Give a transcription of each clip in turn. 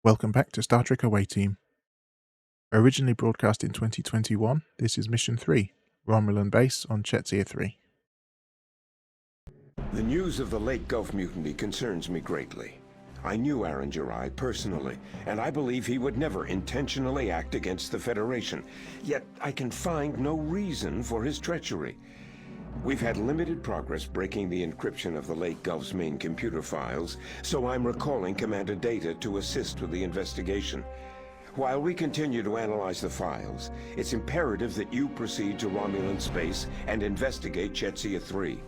Welcome back to Star Trek Away Team. Originally broadcast in 2021, this is Mission 3, Romulan Base on Chetzia 3. The news of the Lake Gulf mutiny concerns me greatly. I knew Aranjirai personally, and I believe he would never intentionally act against the Federation. Yet I can find no reason for his treachery. We've had limited progress breaking the encryption of the Lake Gulf's main computer files, so I'm recalling Commander Data to assist with the investigation. While we continue to analyze the files, it's imperative that you proceed to Romulan space and investigate Chetzia 3.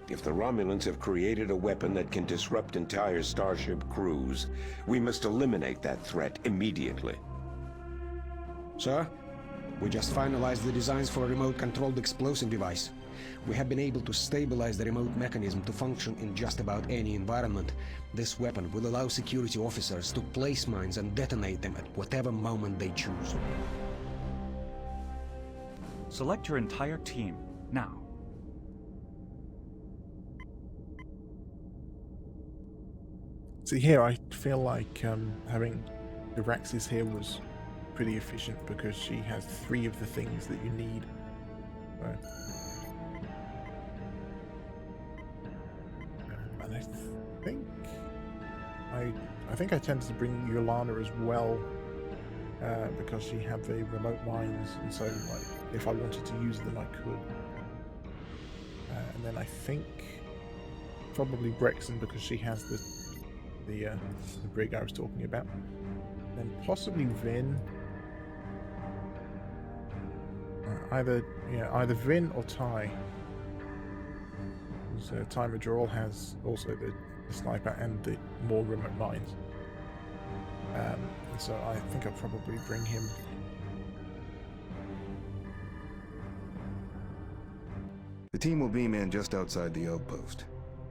If the Romulans have created a weapon that can disrupt entire Starship crews, we must eliminate that threat immediately. Sir, we just finalized the designs for a remote-controlled explosive device. We have been able to stabilize the remote mechanism to function in just about any environment. This weapon will allow security officers to place mines and detonate them at whatever moment they choose. Select your entire team, now. See here, I feel like having Iraxis here was pretty efficient because she has 3 of the things that you need. So. And I think I tended to bring Yolana as well because she had the remote mines, and so like if I wanted to use them, I could. And then I think probably Brexon because she has the brig I was talking about. Then possibly Vin. Either Vin or Ty. So Ty Majorel has also the sniper and the more remote mines. And so I think I'll probably bring him. The team will beam in just outside the outpost.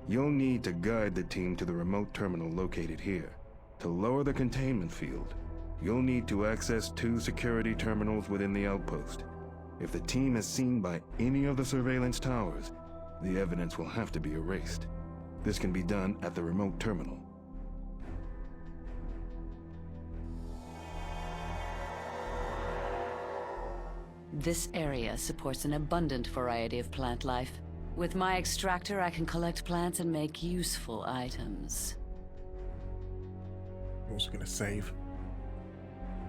You'll need to guide the team to the remote terminal located here. To lower the containment field, you'll need to access 2 security terminals within the outpost. If the team is seen by any of the surveillance towers, the evidence will have to be erased. This can be done at the remote terminal. This area supports an abundant variety of plant life. With my extractor, I can collect plants and make useful items. I'm also going to save.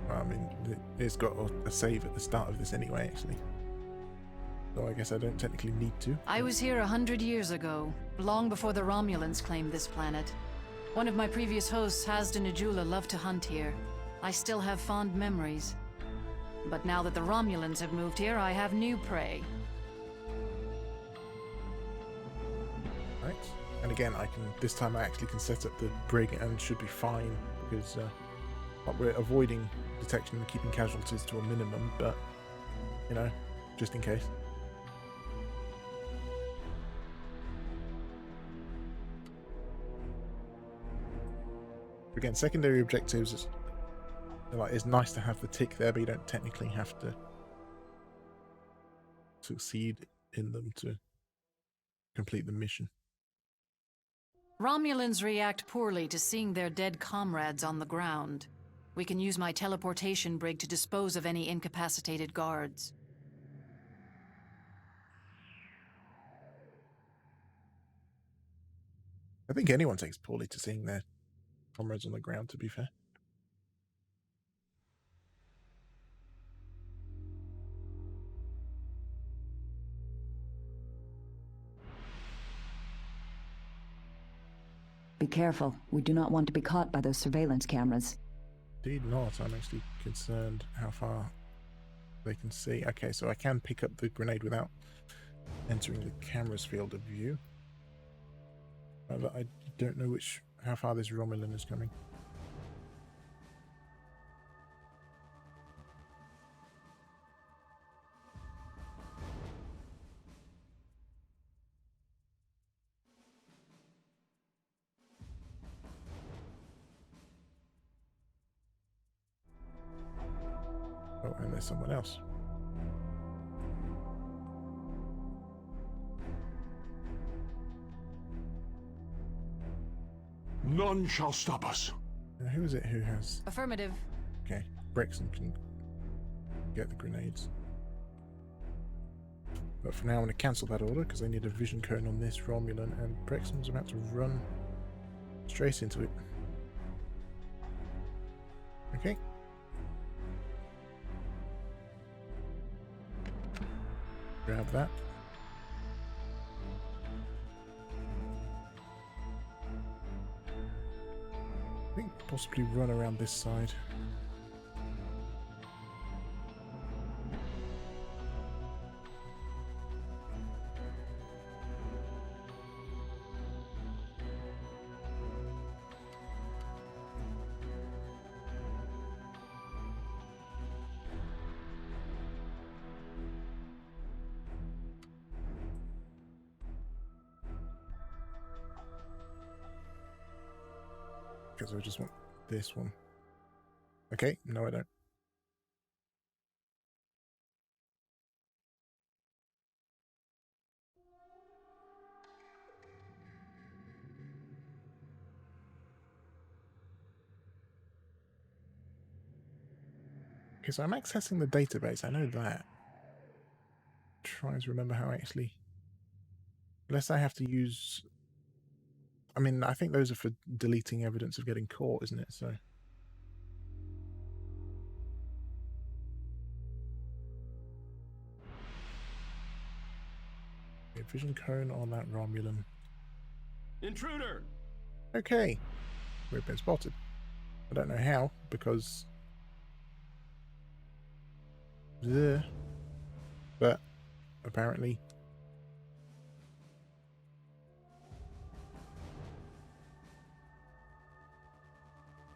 I mean, it's got a save at the start of this anyway, actually. So I guess I don't technically need to. I was here 100 years ago, long before the Romulans claimed this planet. One of my previous hosts, Hasdan Najula, loved to hunt here. I still have fond memories. But now that the Romulans have moved here, I have new prey. Right. And again, this time I actually can set up the brig and should be fine because we're avoiding detection and keeping casualties to a minimum, but you know, just in case. Again, secondary objectives is like, it's nice to have the tick there, but you don't technically have to succeed in them to complete the mission. Romulans react poorly to seeing their dead comrades on the ground. We can use my teleportation brig to dispose of any incapacitated guards. I think anyone takes poorly to seeing their comrades on the ground, to be fair. Be careful. We do not want to be caught by those surveillance cameras. Indeed not. I'm actually concerned how far they can see. Okay, so I can pick up the grenade without entering the camera's field of view. However, I don't know how far this Romulan is coming. Oh, and there's someone else. None shall stop us. who is it who has... Affirmative. Okay, Brexton can get the grenades. But for now I'm going to cancel that order because I need a vision cone on this Romulan, and Brexton's about to run straight into it. Okay. Grab that. I think possibly run around this side. Because I just want this one. Okay, no I don't. Okay, so I'm accessing the database, I know that. Trying to remember how I actually... Unless I have to use... I mean, I think those are for deleting evidence of getting caught, isn't it? So... Okay, vision cone on that Romulan. Intruder! Okay, we've been spotted. I don't know how, because... But, apparently...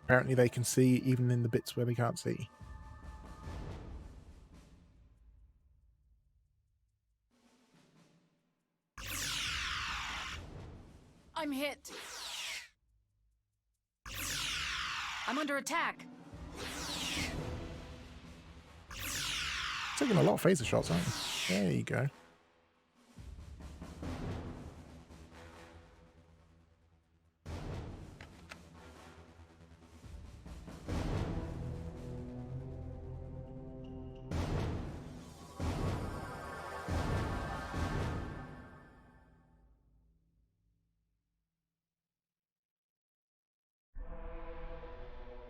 Apparently they can see even in the bits where they can't see. I'm hit. I'm under attack. Taking a lot of phaser shots, aren't you? There you go.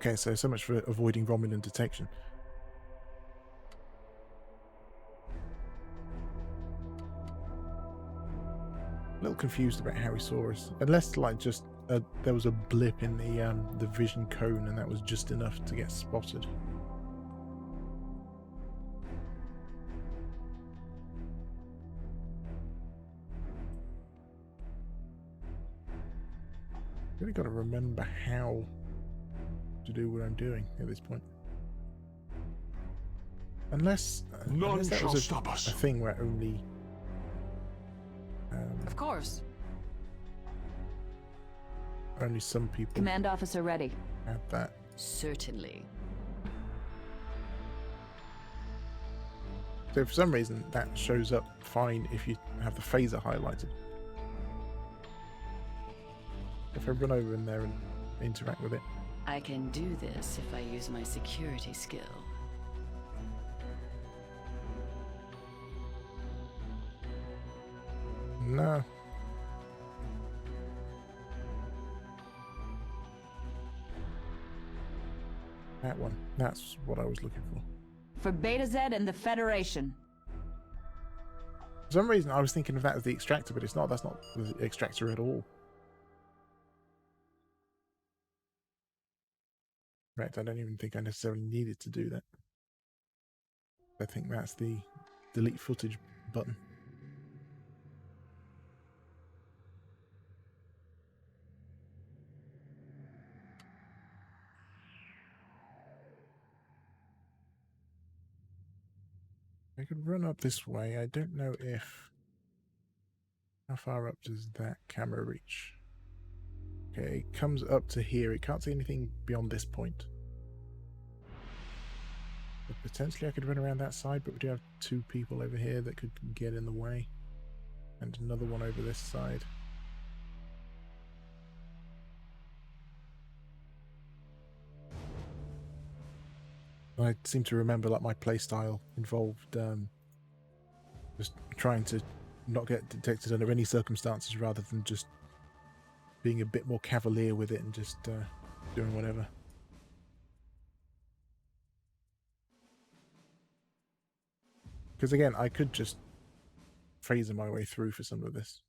Okay, so much for avoiding Romulan detection. A little confused about how he saw us. Unless, like, just there was a blip in the vision cone, and that was just enough to get spotted. Really got to remember how to do what I'm doing at this point. Unless that was a thing where only... Of course. only some people Command officer ready. had that. Certainly. So for some reason that shows up fine if you have the phaser highlighted. If I run over in there and interact with it. I can do this if I use my security skill. No. That one. That's what I was looking for. For Beta Z and the Federation. For some reason I was thinking of that as the extractor, but it's not. That's not the extractor at all. In fact, I don't even think I necessarily needed to do that. I think that's the delete footage button. I could run up this way. I don't know if... How far up does that camera reach? Okay, it comes up to here. It can't see anything beyond this point. But potentially I could run around that side, but we do have two people over here that could get in the way. And another one over this side. I seem to remember like my playstyle involved just trying to not get detected under any circumstances rather than just being a bit more cavalier with it and just doing whatever. Because again, I could just phaser my way through for some of this.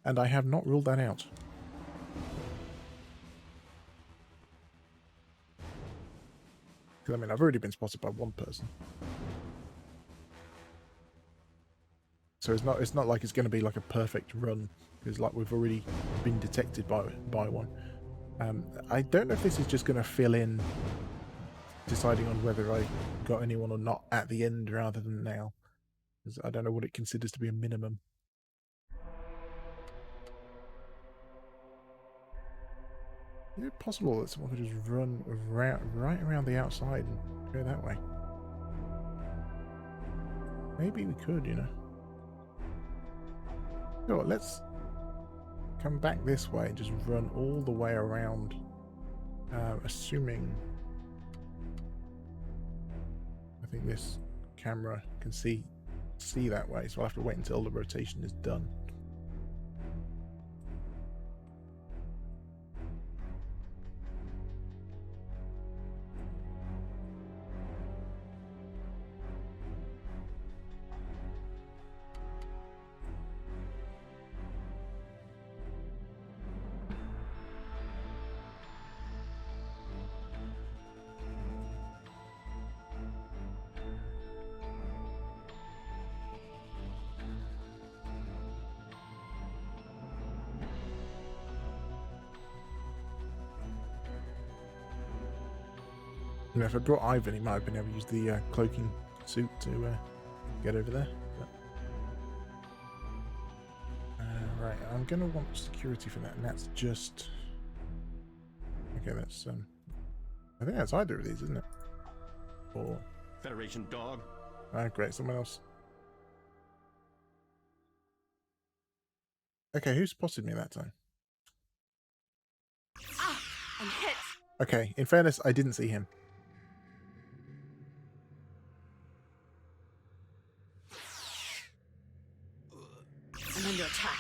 And I have not ruled that out. Because I mean, I've already been spotted by one person. So it's not like it's going to be like a perfect run, because like we've already been detected by one. I don't know if this is just going to fill in deciding on whether I got anyone or not at the end rather than now. Because I don't know what it considers to be a minimum. Is it possible that someone could just run right around the outside and go that way? Maybe we could, you know. So let's come back this way and just run all the way around, assuming I think this camera can see that way, so I'll have to wait until the rotation is done. You know, if I brought Ivan, he might have been able to use the cloaking suit to get over there. But, right, I'm going to want security for that, and that's just... Okay, that's... I think that's either of these, isn't it? Or... Federation dog. Ah, great, someone else. Okay, who spotted me that time? Ah, I'm hit. Okay, in fairness, I didn't see him. I'm under attack.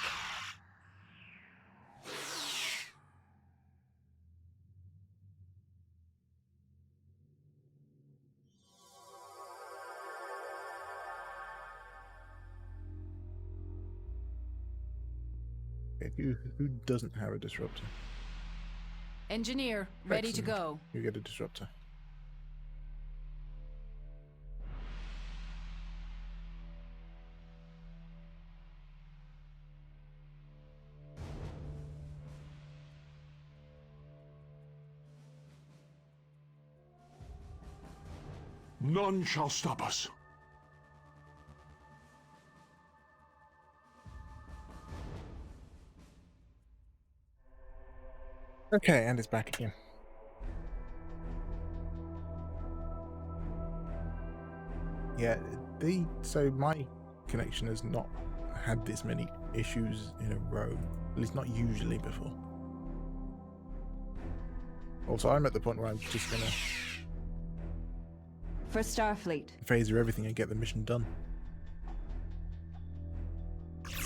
Okay, who doesn't have a disruptor? Engineer, ready to Excellent. go. You get a disruptor. None shall stop us. Okay, and it's back again. Yeah, so my connection has not had this many issues in a row. At least not usually before. Also, I'm at the point where I'm just gonna For Starfleet. phaser everything and get the mission done.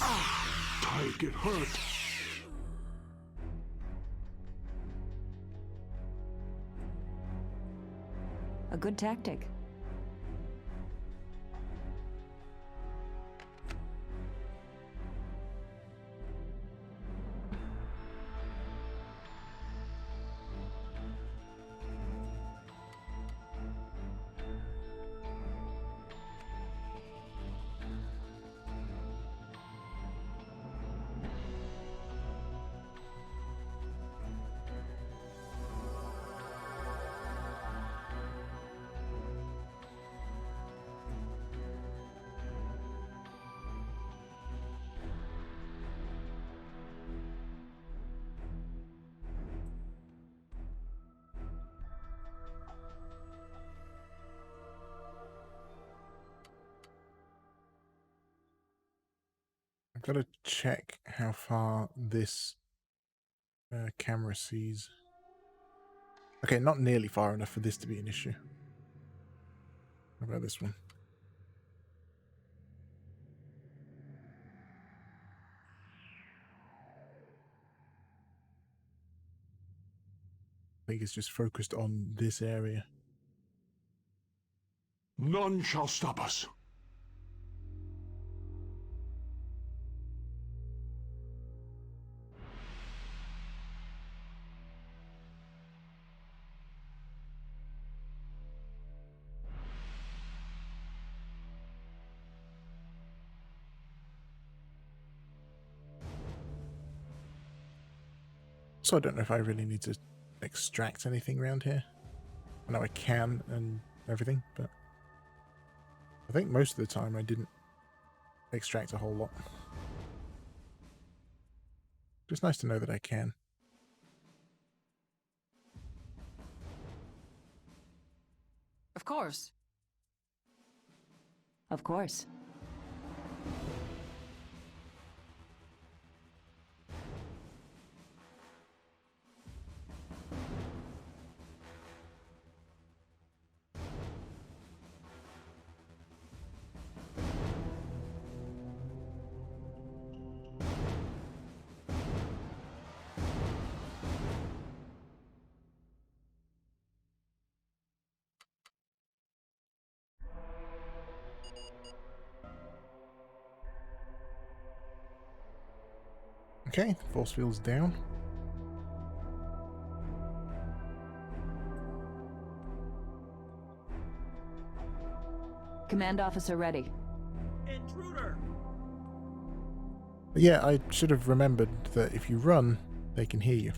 I get hurt. A good tactic. I've got to check how far this camera sees. Okay, not nearly far enough for this to be an issue. How about this one? I think it's just focused on this area. None shall stop us. So I don't know if I really need to extract anything around here. I know I can and everything, but I think most of the time I didn't extract a whole lot. Just nice to know that I can. Of course. Of course. Okay, force field's down. Command officer ready. Intruder! Yeah, I should have remembered that if you run, they can hear you.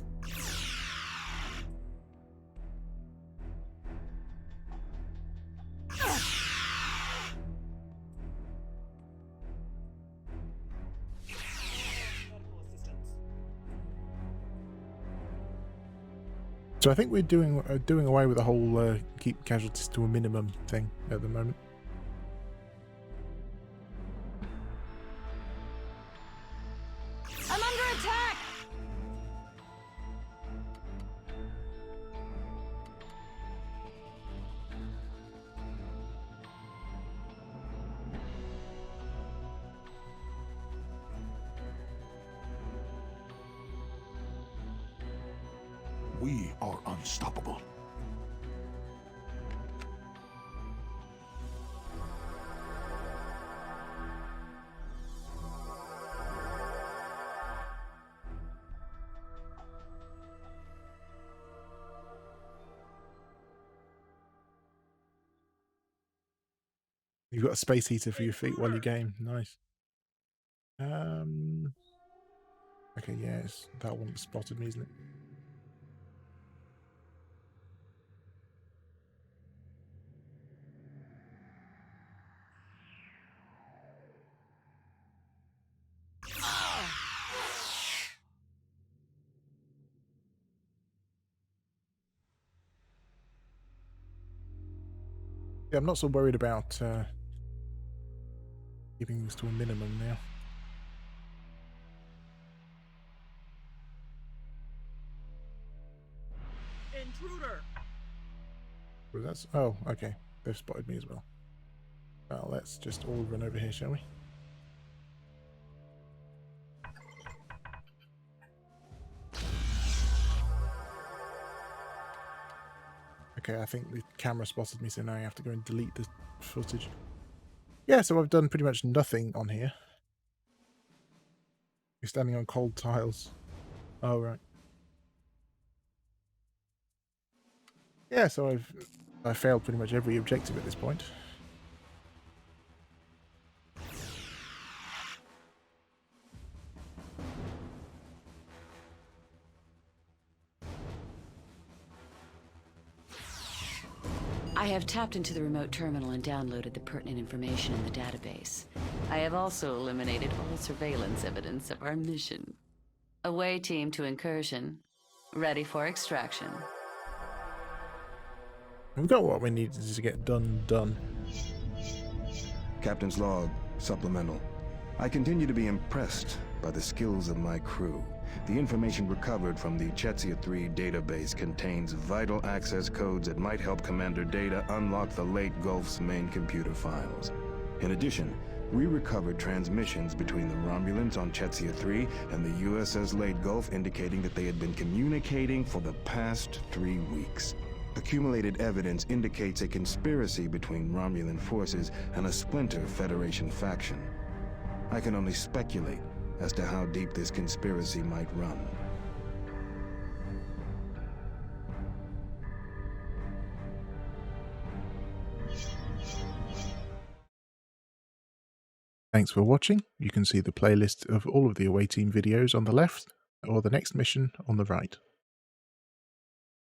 So I think we're doing away with the whole keep casualties to a minimum thing at the moment. I'm under attack! We are unstoppable. You've got a space heater for your feet while you game. Nice. Okay, yeah, it's that one that spotted me, isn't it? Yeah, I'm not so worried about keeping this to a minimum now. Intruder! Well, that's oh, okay. They've spotted me as well. Well, let's just all run over here, shall we? Okay, I think the camera spotted me, so now I have to go and delete the footage. Yeah, so I've done pretty much nothing on here. You're standing on cold tiles. Oh, right. Yeah, so I've failed pretty much every objective at this point. I have tapped into the remote terminal and downloaded the pertinent information in the database. I have also eliminated all surveillance evidence of our mission. Away team to incursion. Ready for extraction. We've got what we need to get done. Captain's log, supplemental. I continue to be impressed by the skills of my crew. The information recovered from the Chetzia 3 database contains vital access codes that might help Commander Data unlock the late Gulf's main computer files. In addition, we recovered transmissions between the Romulans on Chetzia 3 and the USS Late Gulf indicating that they had been communicating for the past 3 weeks. Accumulated evidence indicates a conspiracy between Romulan forces and a splinter Federation faction. I can only speculate as to how deep this conspiracy might run. Thanks for watching. You can see the playlist of all of the Away Team videos on the left, or the next mission on the right.